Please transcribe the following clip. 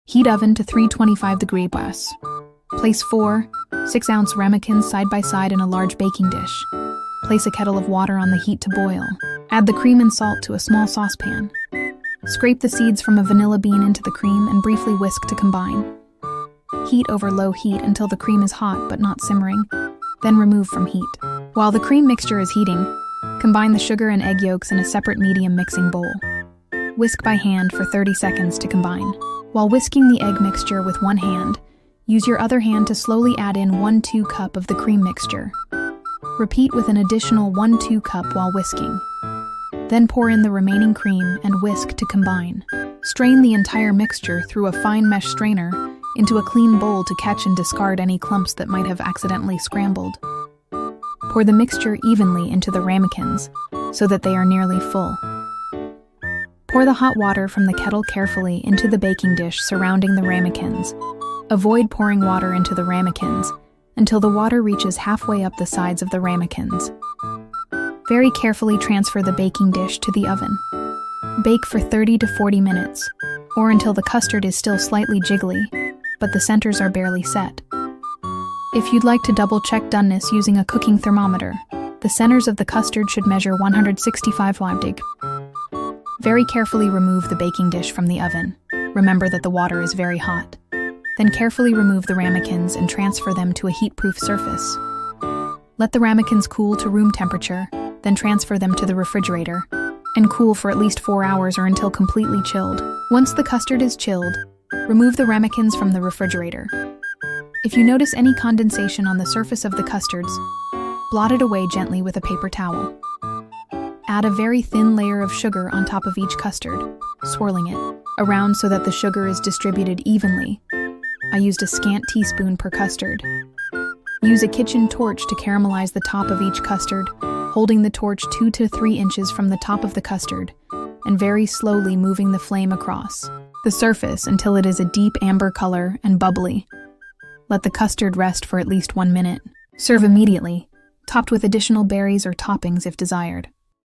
Heat oven to 325 degree plus. Place 4 6-ounce ramekins side by side in a large baking dish. Place a kettle of water on the heat to boil. Add the cream and salt to a small saucepan. Scrape the seeds from a vanilla bean into the cream and briefly whisk to combine. Heat over low heat until the cream is hot but not simmering, then remove from heat. While the cream mixture is heating, combine the sugar and egg yolks in a separate medium mixing bowl. Whisk by hand for 30 seconds to combine. While whisking the egg mixture with one hand, use your other hand to slowly add in 1/2 cup of the cream mixture. Repeat with an additional 1/2 cup while whisking. Then pour in the remaining cream and whisk to combine. Strain the entire mixture through a fine mesh strainer into a clean bowl to catch and discard any clumps that might have accidentally scrambled. Pour the mixture evenly into the ramekins so that they are nearly full. Pour the hot water from the kettle carefully into the baking dish surrounding the ramekins. Avoid pouring water into the ramekins until the water reaches halfway up the sides of the ramekins. Very carefully transfer the baking dish to the oven. Bake for 30 to 40 minutes, or until the custard is still slightly jiggly, but the centers are barely set. If you'd like to double-check doneness using a cooking thermometer, the centers of the custard should measure 165 Leibdig. Very carefully remove the baking dish from the oven. Remember that the water is very hot. Then carefully remove the ramekins and transfer them to a heat-proof surface. Let the ramekins cool to room temperature, then transfer them to the refrigerator, and cool for at least 4 hours or until completely chilled. Once the custard is chilled, remove the ramekins from the refrigerator. If you notice any condensation on the surface of the custards, blot it away gently with a paper towel. Add a very thin layer of sugar on top of each custard, swirling it around so that the sugar is distributed evenly. I used a scant teaspoon per custard. Use a kitchen torch to caramelize the top of each custard, holding the torch 2 to 3 inches from the top of the custard, and very slowly moving the flame across the surface until it is a deep amber color and bubbly. Let the custard rest for at least 1 minute. Serve immediately, topped with additional berries or toppings if desired.